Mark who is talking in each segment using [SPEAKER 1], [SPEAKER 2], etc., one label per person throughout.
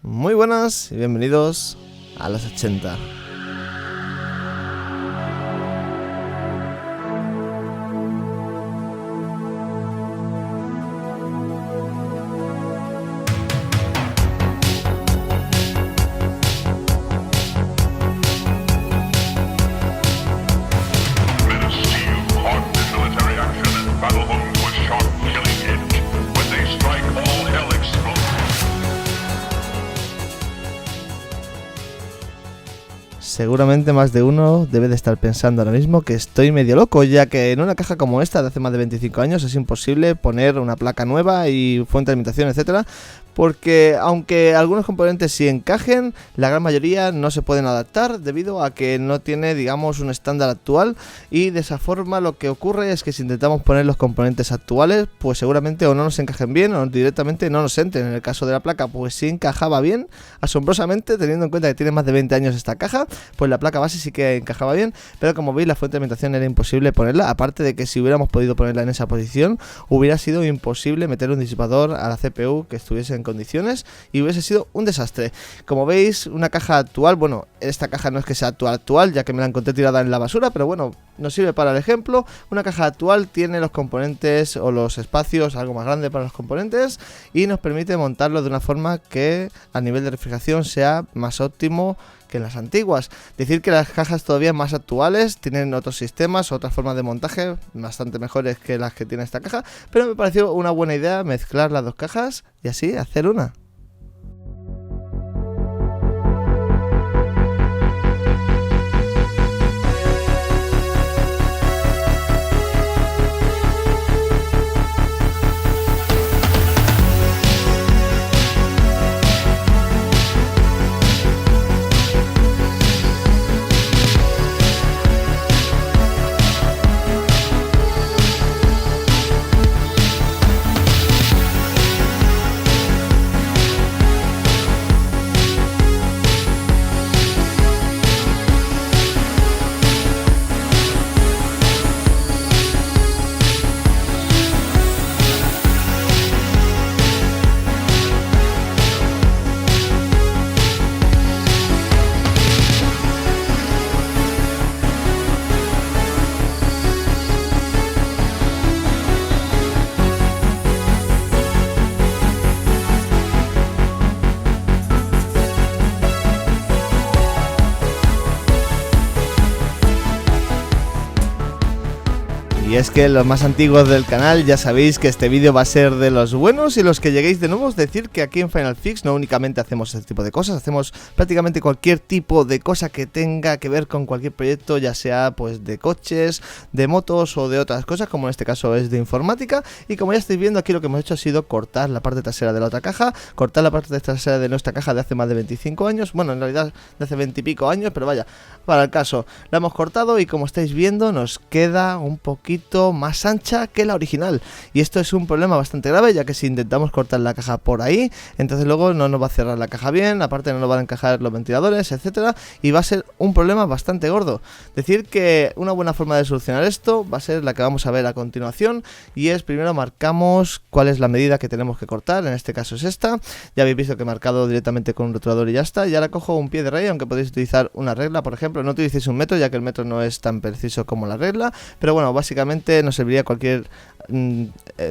[SPEAKER 1] Muy buenas y bienvenidos a los 80. Seguramente más de uno debe de estar pensando ahora mismo que estoy medio loco, ya que en una caja como esta de hace más de 25 años es imposible poner una placa nueva y fuente de alimentación, etcétera, porque aunque algunos componentes sí encajen, la gran mayoría no se pueden adaptar debido a que no tiene, digamos, un estándar actual, y de esa forma lo que ocurre es que si intentamos poner los componentes actuales, pues seguramente o no nos encajen bien o directamente no nos entren. En el caso de la placa, pues sí encajaba bien, asombrosamente, teniendo en cuenta que tiene más de 20 años esta caja, pues la placa base sí que encajaba bien, pero como veis la fuente de alimentación era imposible ponerla, aparte de que si hubiéramos podido ponerla en esa posición, hubiera sido imposible meter un disipador a la CPU que estuviese en condiciones y hubiese sido un desastre. Como veis, una caja actual, bueno, esta caja no es que sea actual, ya que me la encontré tirada en la basura, pero bueno, nos sirve para el ejemplo. Una caja actual tiene los componentes o los espacios algo más grande para los componentes y nos permite montarlo de una forma que a nivel de refrigeración sea más óptimo que en las antiguas. Decir que las cajas todavía más actuales tienen otros sistemas, otras formas de montaje bastante mejores que las que tiene esta caja, pero me pareció una buena idea mezclar las dos cajas y así hacer una. Y es que los más antiguos del canal ya sabéis que este vídeo va a ser de los buenos, y los que lleguéis de nuevo, decir que aquí en Final Fix no únicamente hacemos este tipo de cosas, hacemos prácticamente cualquier tipo de cosa que tenga que ver con cualquier proyecto, ya sea pues de coches, de motos o de otras cosas, como en este caso es de informática. Y como ya estáis viendo, aquí lo que hemos hecho ha sido cortar la parte trasera de la otra caja, cortar la parte trasera de nuestra caja de hace más de 25 años, bueno, en realidad de hace 20 y pico años, pero vaya, para el caso, la hemos cortado y como estáis viendo nos queda un poquito más ancha que la original, y esto es un problema bastante grave, ya que si intentamos cortar la caja por ahí, entonces luego no nos va a cerrar la caja bien, aparte no nos van a encajar los ventiladores, etcétera, y va a ser un problema bastante gordo. Decir que una buena forma de solucionar esto va a ser la que vamos a ver a continuación, y es primero marcamos cuál es la medida que tenemos que cortar, en este caso es esta, ya habéis visto que he marcado directamente con un rotulador y ya está, y ahora cojo un pie de rey, aunque podéis utilizar una regla, por ejemplo, no utilicéis un metro, ya que el metro no es tan preciso como la regla, pero bueno, básicamente nos serviría cualquier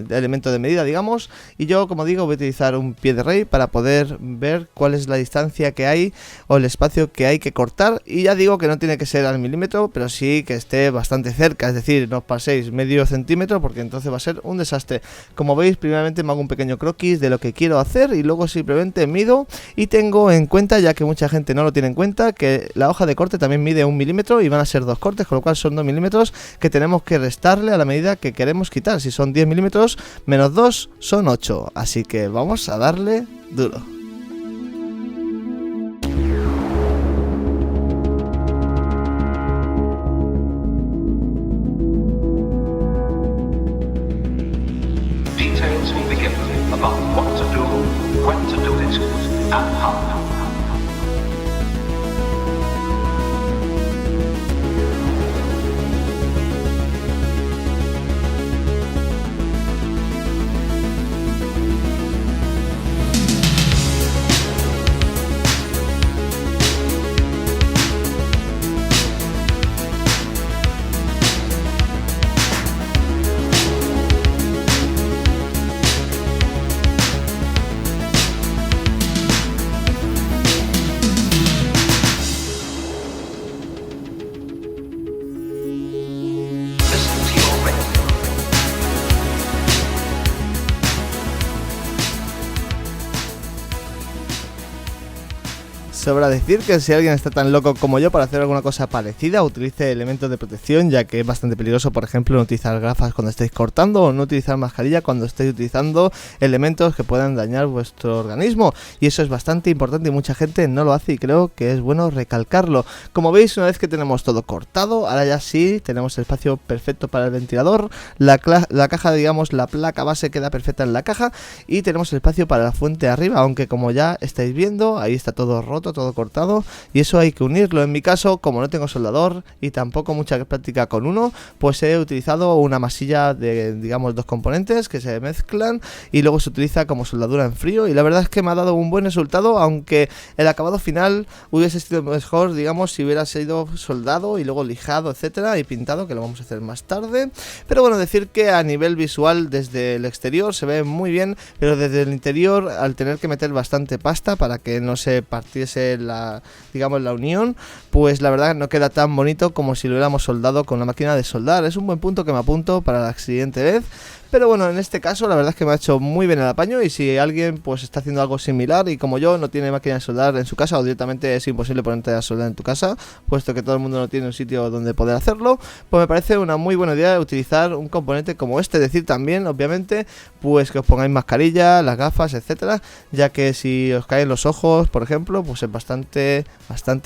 [SPEAKER 1] elemento de medida, digamos, y yo, como digo, voy a utilizar un pie de rey para poder ver cuál es la distancia que hay o el espacio que hay que cortar, y ya digo que no tiene que ser al milímetro, pero sí que esté bastante cerca, es decir, no os paséis medio centímetro porque entonces va a ser un desastre. Como veis, primeramente me hago un pequeño croquis de lo que quiero hacer y luego simplemente mido, y tengo en cuenta, ya que mucha gente no lo tiene en cuenta, que la hoja de corte también mide 1 milímetro y van a ser 2 cortes, con lo cual son 2 milímetros que tenemos que restarle a la medida que queremos quitar. Si son 10 milímetros menos 2 son 8, así que vamos a darle duro.
[SPEAKER 2] Details will be given about what to do, when to do it, and how.
[SPEAKER 1] Sobra decir que si alguien está tan loco como yo para hacer alguna cosa parecida, utilice elementos de protección, ya que es bastante peligroso, por ejemplo, no utilizar gafas cuando estéis cortando o no utilizar mascarilla cuando estéis utilizando elementos que puedan dañar vuestro organismo. Y eso es bastante importante y mucha gente no lo hace y creo que es bueno recalcarlo. Como veis, una vez que tenemos todo cortado, ahora ya sí tenemos el espacio perfecto para el ventilador, la caja, digamos, la placa base queda perfecta en la caja y tenemos el espacio para la fuente arriba, aunque como ya estáis viendo, ahí está todo roto, todo cortado y eso hay que unirlo. En mi caso, como no tengo soldador y tampoco mucha práctica con uno, pues he utilizado una masilla de, digamos, dos componentes que se mezclan y luego se utiliza como soldadura en frío y la verdad es que me ha dado un buen resultado, aunque el acabado final hubiese sido mejor, digamos, si hubiera sido soldado y luego lijado, etcétera, y pintado, que lo vamos a hacer más tarde. Pero bueno, decir que a nivel visual desde el exterior se ve muy bien, pero desde el interior, al tener que meter bastante pasta para que no se partiese la, digamos, la unión, pues la verdad no queda tan bonito como si lo hubiéramos soldado con una máquina de soldar. Es un buen punto que me apunto para la siguiente vez. Pero bueno, en este caso la verdad es que me ha hecho muy bien el apaño y si alguien pues está haciendo algo similar y como yo no tiene máquina de soldar en su casa o directamente es imposible ponerte a soldar en tu casa, puesto que todo el mundo no tiene un sitio donde poder hacerlo, pues me parece una muy buena idea utilizar un componente como este. Decir también, obviamente, pues que os pongáis mascarilla, las gafas, etcétera, ya que si os caen los ojos, por ejemplo, pues es bastante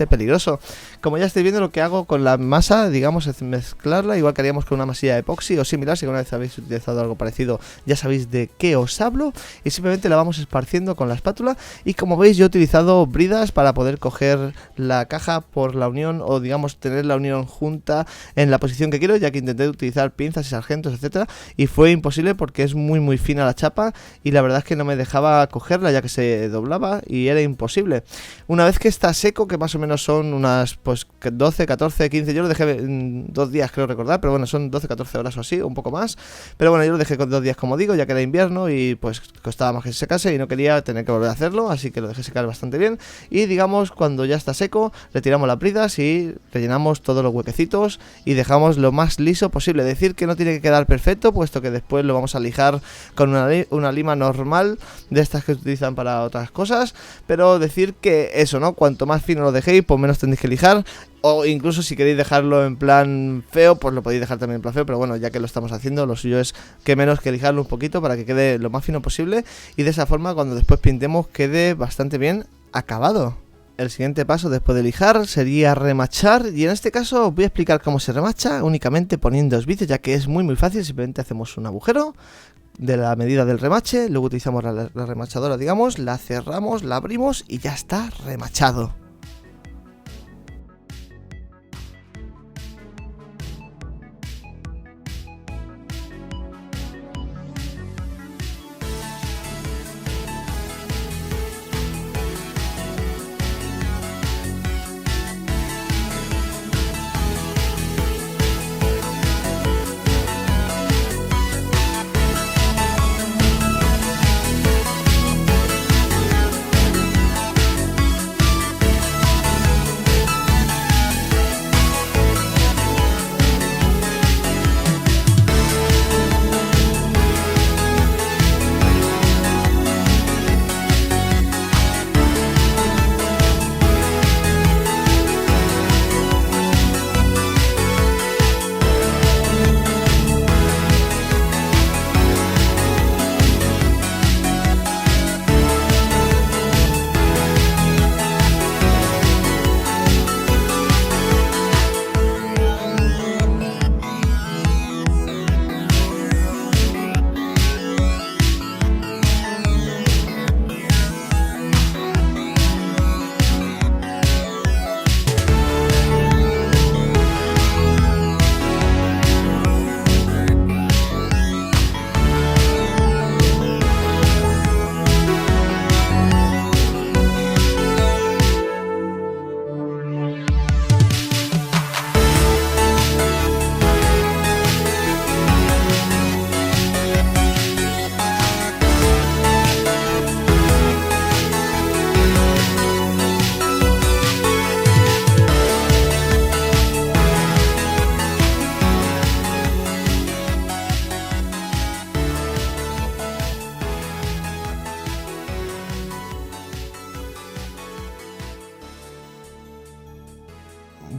[SPEAKER 1] peligroso. Como ya estáis viendo, lo que hago con la masa, digamos, es mezclarla, igual que haríamos con una masilla de epoxi o similar. Si alguna vez habéis utilizado algo parecido, ya sabéis de qué os hablo, y simplemente la vamos esparciendo con la espátula. Y como veis, yo he utilizado bridas para poder coger la caja por la unión, o digamos tener la unión junta en la posición que quiero, ya que intenté utilizar pinzas y sargentos, etcétera, y fue imposible porque es muy fina la chapa y la verdad es que no me dejaba cogerla, ya que se doblaba y era imposible. Una vez que está seco, que más o menos son unas pues 12, 14, 15, yo lo dejé 2 días, creo recordar, pero bueno, son 12, 14 horas o así, un poco más, pero bueno, yo lo dejé con 2 días, como digo, ya que era invierno y pues costaba más que se secase y no quería tener que volver a hacerlo, así que lo dejé secar bastante bien. Y digamos, cuando ya está seco, retiramos las bridas y rellenamos todos los huequecitos y dejamos lo más liso posible. Decir que no tiene que quedar perfecto, puesto que después lo vamos a lijar con una lima normal, de estas que se utilizan para otras cosas, pero decir que eso, ¿no? Cuanto más fino lo dejéis, pues menos tendréis que lijar. O incluso si queréis dejarlo en plan feo, pues lo podéis dejar también en plan feo. Pero bueno, ya que lo estamos haciendo, lo suyo es que menos que lijarlo un poquito para que quede lo más fino posible. Y de esa forma, cuando después pintemos, quede bastante bien acabado. El siguiente paso después de lijar sería remachar. Y en este caso os voy a explicar cómo se remacha únicamente poniendo los vicios, ya que es muy fácil. Simplemente hacemos un agujero de la medida del remache, luego utilizamos la remachadora, digamos, la cerramos, la abrimos y ya está remachado.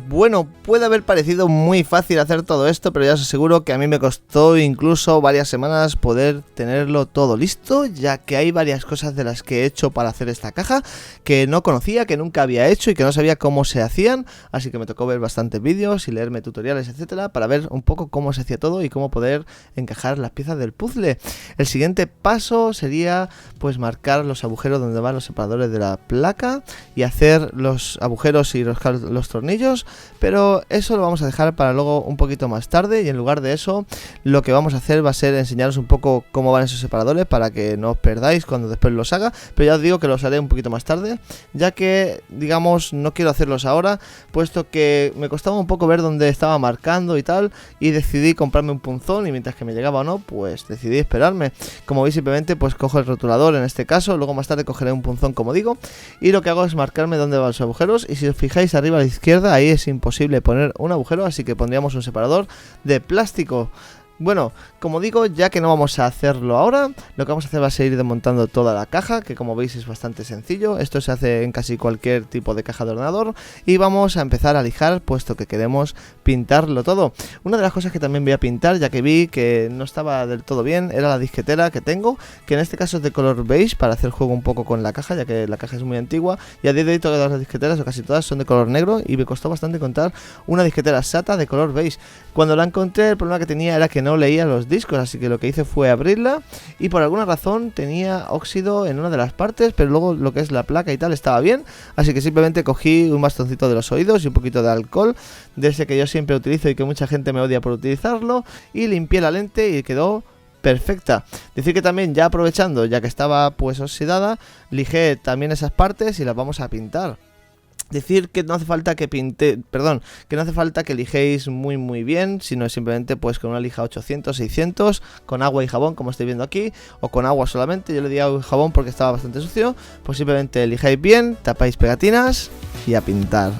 [SPEAKER 1] Bueno, puede haber parecido muy fácil hacer todo esto, pero ya os aseguro que a mí me costó incluso varias semanas poder tenerlo todo listo, ya que hay varias cosas de las que he hecho para hacer esta caja que no conocía, que nunca había hecho y que no sabía cómo se hacían, así que me tocó ver bastantes vídeos y leerme tutoriales, etcétera, para ver un poco cómo se hacía todo y cómo poder encajar las piezas del puzzle. El siguiente paso sería pues marcar los agujeros donde van los separadores de la placa y hacer los agujeros y los tornillos, pero eso lo vamos a dejar para luego un poquito más tarde, y en lugar de eso lo que vamos a hacer va a ser enseñaros un poco cómo van esos separadores para que no os perdáis cuando después los haga, pero ya os digo que los haré un poquito más tarde, ya que digamos no quiero hacerlos ahora, puesto que me costaba un poco ver dónde estaba marcando y tal, y decidí comprarme un punzón, y mientras que me llegaba o no, pues decidí esperarme. Como veis, simplemente pues cojo el rotulador en este caso, luego más tarde cogeré un punzón como digo, y lo que hago es marcarme dónde van los agujeros, y si os fijáis arriba a la izquierda, ahí es imposible poner un agujero, así que pondríamos un separador de plástico. Bueno, como digo, ya que no vamos a hacerlo ahora, lo que vamos a hacer va a ser ir desmontando toda la caja, que como veis es bastante sencillo. Esto se hace en casi cualquier tipo de caja de ordenador, y vamos a empezar a lijar, puesto que queremos pintarlo todo. Una de las cosas que también voy a pintar, ya que vi que no estaba del todo bien, era la disquetera que tengo, que en este caso es de color beige, para hacer juego un poco con la caja, ya que la caja es muy antigua, y a día de hoy todas las disqueteras, o casi todas, son de color negro, y me costó bastante encontrar una disquetera SATA de color beige. Cuando la encontré, el problema que tenía era que no leía los discos, así que lo que hice fue abrirla, y por alguna razón tenía óxido en una de las partes, pero luego lo que es la placa y tal estaba bien, así que simplemente cogí un bastoncito de los oídos y un poquito de alcohol, de ese que yo siempre utilizo y que mucha gente me odia por utilizarlo, y limpié la lente y quedó perfecta. Decir que también, ya aprovechando, ya que estaba pues oxidada, lijé también esas partes y las vamos a pintar. Decir que no hace falta que que no hace falta que lijéis muy bien, sino simplemente pues con una lija 800, 600, con agua y jabón, como estáis viendo aquí, o con agua solamente. Yo le di agua y jabón porque estaba bastante sucio. Pues simplemente lijáis bien, tapáis pegatinas y a pintar.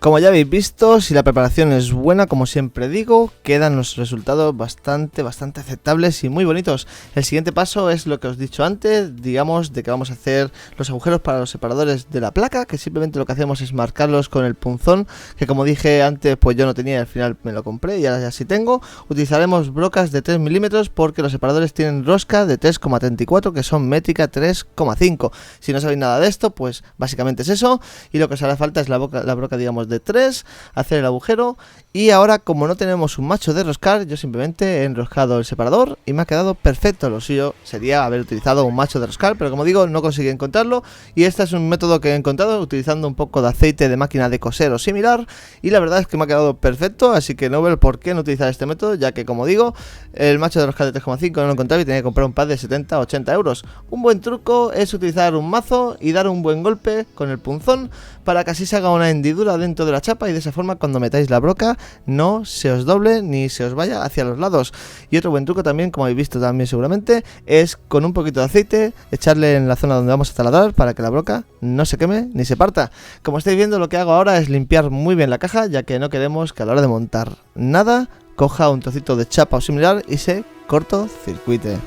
[SPEAKER 1] Como ya habéis visto, si la preparación es buena, como siempre digo, quedan los resultados bastante aceptables y muy bonitos. El siguiente paso es lo que os he dicho antes, digamos, de que vamos a hacer los agujeros para los separadores de la placa, que simplemente lo que hacemos es marcarlos con el punzón, que como dije antes, pues yo no tenía y al final me lo compré y ahora ya sí tengo. Utilizaremos brocas de 3 milímetros porque los separadores tienen rosca de 3,34, que son métrica 3,5. Si no sabéis nada de esto, pues básicamente es eso, y lo que os hará falta es la broca, digamos, de 3, hacer el agujero. Y ahora, como no tenemos un macho de roscar, yo simplemente he enroscado el separador y me ha quedado perfecto. Lo suyo sería haber utilizado un macho de roscar, pero como digo, no conseguí encontrarlo. Y este es un método que he encontrado utilizando un poco de aceite de máquina de coser o similar. Y la verdad es que me ha quedado perfecto, así que no veo el por qué no utilizar este método, ya que, como digo, el macho de roscar de 3,5 no lo encontraba y tenía que comprar un par de 70-80 euros. Un buen truco es utilizar un mazo y dar un buen golpe con el punzón para que así se haga una hendidura dentro de la chapa y de esa forma cuando metáis la broca no se os doble ni se os vaya hacia los lados. Y otro buen truco también, como habéis visto también seguramente, es con un poquito de aceite echarle en la zona donde vamos a taladrar para que la broca no se queme ni se parta. Como estáis viendo, lo que hago ahora es limpiar muy bien la caja, ya que no queremos que a la hora de montar nada coja un trocito de chapa o similar y se cortocircuite.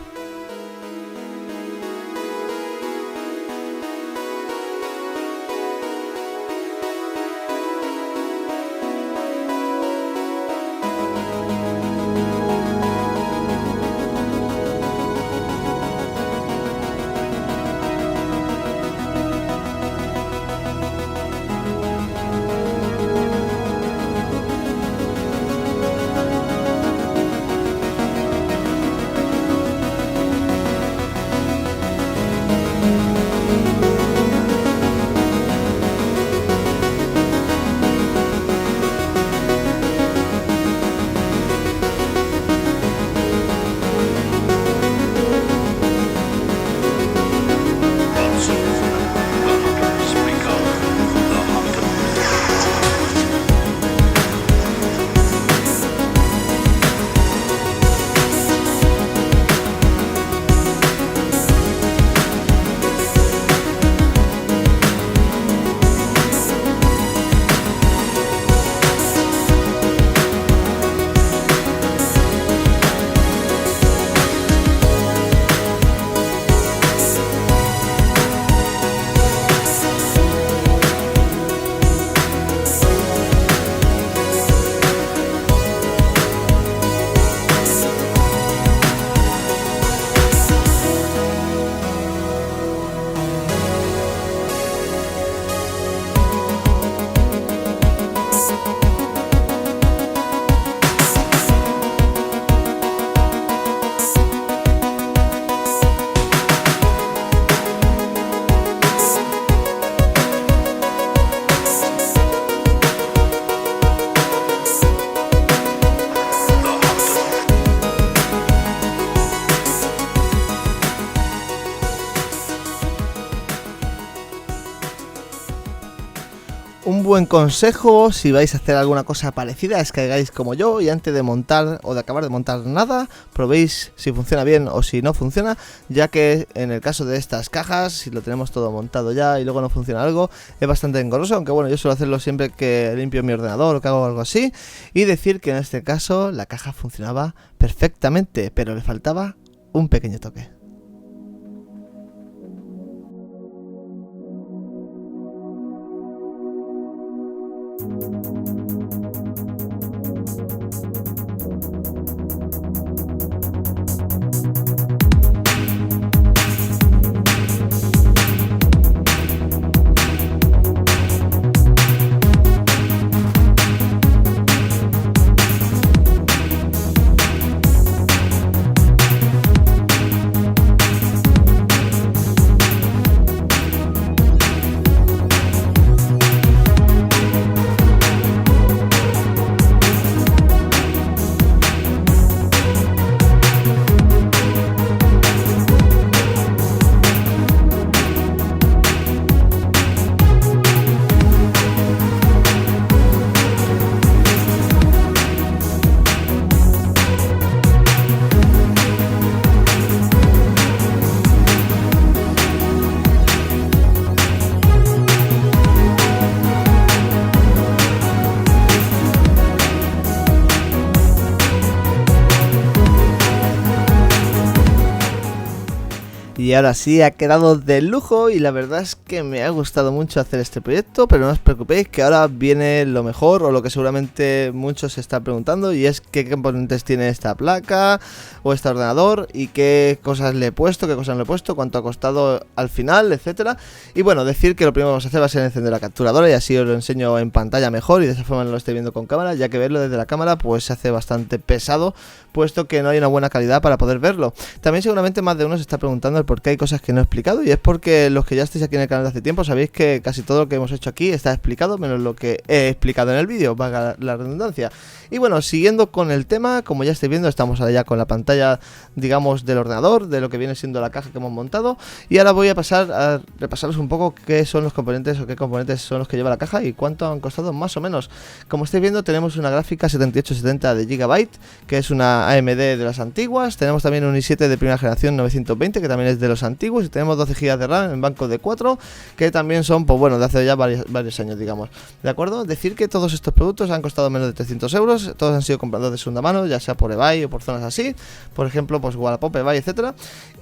[SPEAKER 1] Un buen consejo si vais a hacer alguna cosa parecida es que hagáis como yo y antes de montar o de acabar de montar nada, probéis si funciona bien o si no funciona, ya que en el caso de estas cajas, si lo tenemos todo montado ya y luego no funciona algo, es bastante engorroso, aunque bueno, yo suelo hacerlo siempre que limpio mi ordenador o que hago algo así, y decir que en este caso la caja funcionaba perfectamente, pero le faltaba un pequeño toque. Y ahora sí, ha quedado de lujo y la verdad es que me ha gustado mucho hacer este proyecto, pero no os preocupéis que ahora viene lo mejor o lo que seguramente muchos se están preguntando, y es qué componentes tiene esta placa o este ordenador y qué cosas le he puesto, qué cosas no le he puesto, cuánto ha costado al final, etcétera. Y bueno, decir que lo primero que vamos a hacer va a ser encender la capturadora y así os lo enseño en pantalla mejor y de esa forma no lo estéis viendo con cámara, ya que verlo desde la cámara pues se hace bastante pesado, puesto que no hay una buena calidad para poder verlo. También seguramente más de uno se está preguntando el por qué hay cosas que no he explicado, y es porque los que ya estáis aquí en el canal de hace tiempo sabéis que casi todo lo que hemos hecho aquí está explicado, menos lo que he explicado en el vídeo, valga la redundancia. Y bueno, siguiendo con el tema, como ya estáis viendo, estamos ahora ya con la pantalla, digamos, del ordenador, de lo que viene siendo la caja que hemos montado, y ahora voy a pasar a repasaros un poco qué son los componentes o qué componentes son los que lleva la caja y cuánto han costado más o menos. Como estáis viendo, tenemos una gráfica 7870 de GB, que es una AMD de las antiguas. Tenemos también un i7 de primera generación 920, que también es de los antiguos, y tenemos 12 GB de RAM en banco de 4, que también son, pues bueno, de hace ya varios años, digamos. ¿De acuerdo? Decir que todos estos productos han costado menos de 300 euros, todos han sido comprados de segunda mano, ya sea por eBay o por zonas así, por ejemplo, pues Wallapop, eBay, etcétera.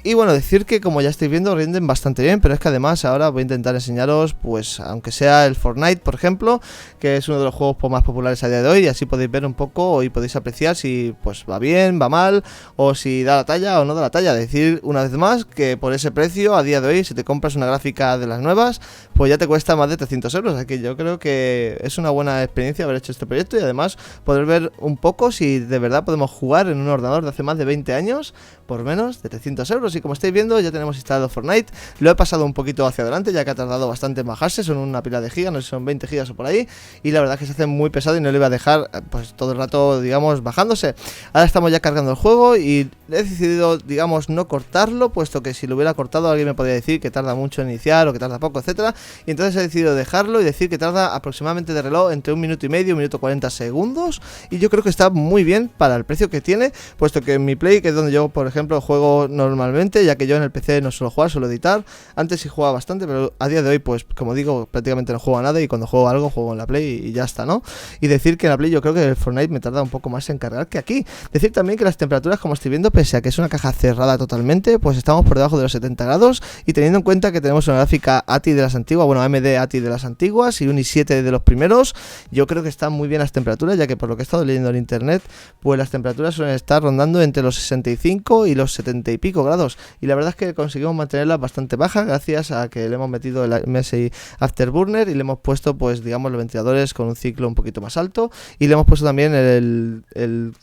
[SPEAKER 1] Y bueno, decir que como ya estáis viendo, rinden bastante bien, pero es que además ahora voy a intentar enseñaros, pues aunque sea el Fortnite, por ejemplo, que es uno de los juegos más populares a día de hoy, y así podéis ver un poco y podéis apreciar si pues va bien, va mal, o si da la talla o no da la talla. Decir una vez más que por ese precio, a día de hoy, si te compras una gráfica de las nuevas, pues ya te cuesta más de 300 euros, así que yo creo que es una buena experiencia haber hecho este proyecto y además poder ver un poco si de verdad podemos jugar en un ordenador de hace más de 20 años por menos de 300 euros. Y como estáis viendo, ya tenemos instalado Fortnite, lo he pasado un poquito hacia adelante ya que ha tardado bastante en bajarse, son una pila de gigas, no sé si son 20 gigas o por ahí, y la verdad es que se hace muy pesado y no le iba a dejar pues todo el rato, digamos, bajándose. Ahora estamos ya cargando el juego y he decidido, digamos, no cortarlo, puesto que si lo hubiera cortado alguien me podría decir que tarda mucho en iniciar o que tarda poco, etcétera, y entonces he decidido dejarlo y decir que tarda aproximadamente de reloj entre 1 minuto y medio, 1 minuto 40 segundos, y yo creo que está muy bien para el precio que tiene, puesto que en mi Play, que es donde yo, por ejemplo, juego normalmente, ya que yo en el PC no suelo jugar, suelo editar. Antes sí jugaba bastante, pero a día de hoy, pues como digo, prácticamente no juego a nada, y cuando juego algo, juego en la Play y ya está, ¿no? Y decir que en la Play yo creo que el Fortnite me tarda un poco más en cargar que aquí. Decir también que las temperaturas, como estoy viendo, pese a que es una caja cerrada totalmente, pues estamos por debajo de los 70 grados, y teniendo en cuenta que tenemos una gráfica ATI de las antiguas, bueno, AMD ATI de las antiguas y un i7 de los primeros, yo creo que están muy bien las temperaturas, ya que por lo que he estado leyendo en internet, pues las temperaturas suelen estar rondando entre los 65 y los 70 y pico grados, y la verdad es que conseguimos mantenerlas bastante bajas gracias a que le hemos metido el MSI Afterburner y le hemos puesto, pues digamos, los ventiladores con un ciclo un poquito más alto, y le hemos puesto también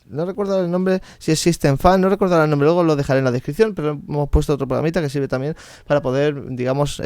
[SPEAKER 1] no recuerdo el nombre, si es System Fan, no recuerdo el nombre, luego lo dejaré en la descripción, pero hemos puesto otro programita que sirve también para poder, digamos,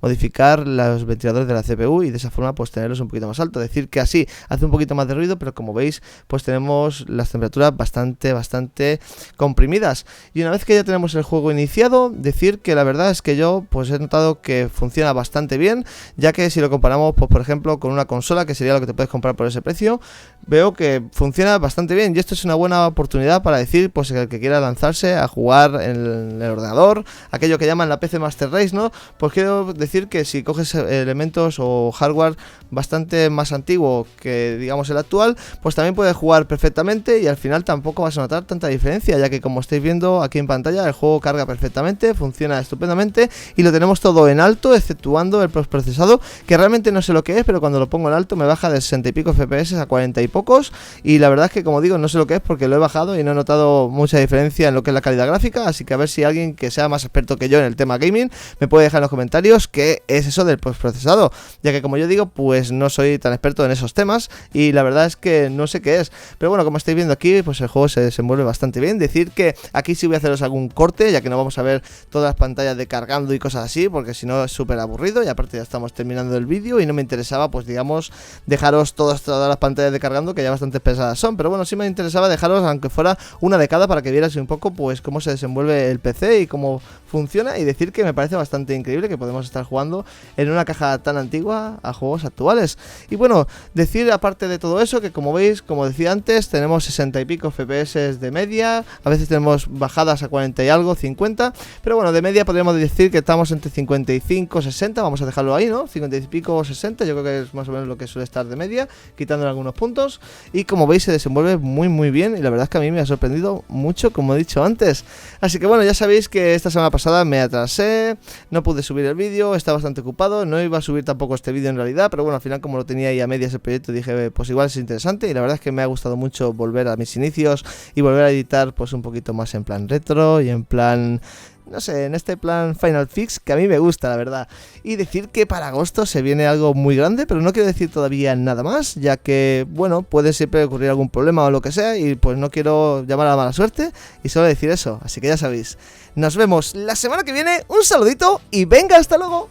[SPEAKER 1] modificar los ventiladores de la CPU y de esa forma pues tenerlos un poquito más alto. Decir que así hace un poquito más de ruido, pero como veis pues tenemos las temperaturas bastante comprimidas. Y una vez que ya tenemos el juego iniciado, decir que la verdad es que yo pues he notado que funciona bastante bien, ya que si lo comparamos pues por ejemplo con una consola, que sería lo que te puedes comprar por ese precio, veo que funciona bastante bien, y esto es una buena oportunidad para decir pues el que quiera lanzarse a jugar en el ordenador, aquello que llaman la PC Master Race, ¿no? Pues quiero decir que si coges elementos o hardware bastante más antiguo que digamos el actual, pues también puedes jugar perfectamente y al final tampoco vas a notar tanta diferencia, ya que como estáis viendo aquí en pantalla el juego carga perfectamente, funciona estupendamente y lo tenemos todo en alto, exceptuando el postprocesado, que realmente no sé lo que es, pero cuando lo pongo en alto me baja de 60 y pico FPS a 40 y pocos, y la verdad es que como digo no sé lo que es porque lo he bajado y no he notado mucha diferencia en lo que es la calidad gráfica, así que a ver si alguien que sea más experto que yo en el tema gaming me puede dejar en los comentarios qué es eso del postprocesado, ya que como yo digo pues no soy tan experto en esos temas y la verdad es que no sé qué es, pero bueno, como estáis viendo aquí pues el juego se desenvuelve bastante bien. Decir que aquí sí voy a haceros algún corte, ya que no vamos a ver todas las pantallas de cargando y cosas así, porque si no es súper aburrido, y aparte ya estamos terminando el vídeo y no me interesaba pues digamos dejaros todas las pantallas de cargando, que ya bastante pesadas son, pero bueno, sí me interesaba dejaros aunque fuera una de cada para que vierais un poco pues cómo se desenvuelve el PC y cómo funciona, y decir que me parece bastante increíble que podemos estar jugando en una caja tan antigua a juegos actuales. Y bueno, decir aparte de todo eso que como veis, como decía antes, tenemos 60 y pico FPS de media, a veces tenemos bajadas a 40 y algo, 50, pero bueno, de media podríamos decir que estamos entre 55 y 60, vamos a dejarlo ahí, ¿no? 50 y pico o 60, yo creo que es más o menos lo que suele estar de media, quitando algunos puntos, y como veis se desenvuelve muy bien, y la verdad es que a mí me ha sorprendido mucho, como he dicho antes. Así que bueno, ya sabéis que esta semana pasada pasada me atrasé, no pude subir el vídeo, estaba bastante ocupado, no iba a subir tampoco este vídeo en realidad, pero bueno, al final como lo tenía ahí a medias el proyecto dije, pues igual es interesante, y la verdad es que me ha gustado mucho volver a mis inicios y volver a editar pues un poquito más en plan retro y en plan... no sé, en este plan Final Fix que a mí me gusta, la verdad. Y decir que para agosto se viene algo muy grande, pero no quiero decir todavía nada más, ya que, bueno, puede siempre ocurrir algún problema o lo que sea, y pues no quiero llamar a la mala suerte y solo decir eso. Así que ya sabéis, nos vemos la semana que viene, un saludito y venga, hasta luego.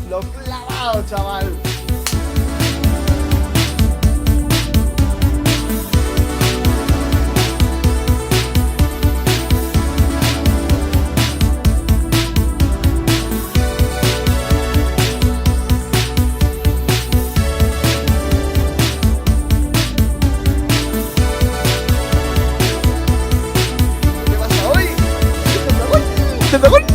[SPEAKER 1] Lo clavado, chaval. ¡Te pegó!